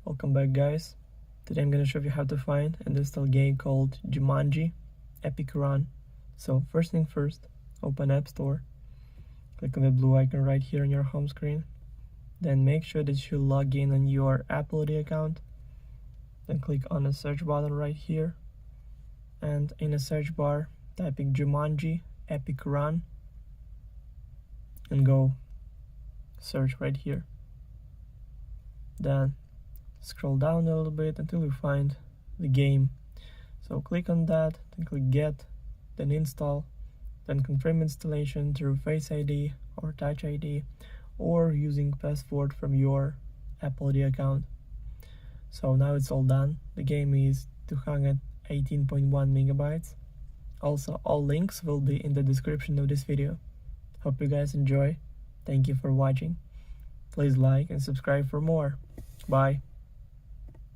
Welcome back, guys. Today I'm gonna show you how to find and install a game called Jumanji Epic Run. So first thing first, open App Store, click on the blue icon right here on your home screen, then make sure that you log in on your Apple ID account, then click on the search button right here, and in the search bar type in Jumanji Epic Run and go search right here. Then scroll down a little bit until you find the game. So click on that, then click get, then install, then confirm installation through Face ID or Touch ID or using password from your Apple ID account. So now it's all done. The game is 218.1 megabytes. Also, all links will be in the description of this video. Hope you guys enjoy. Thank you for watching. Please like and subscribe for more. Bye.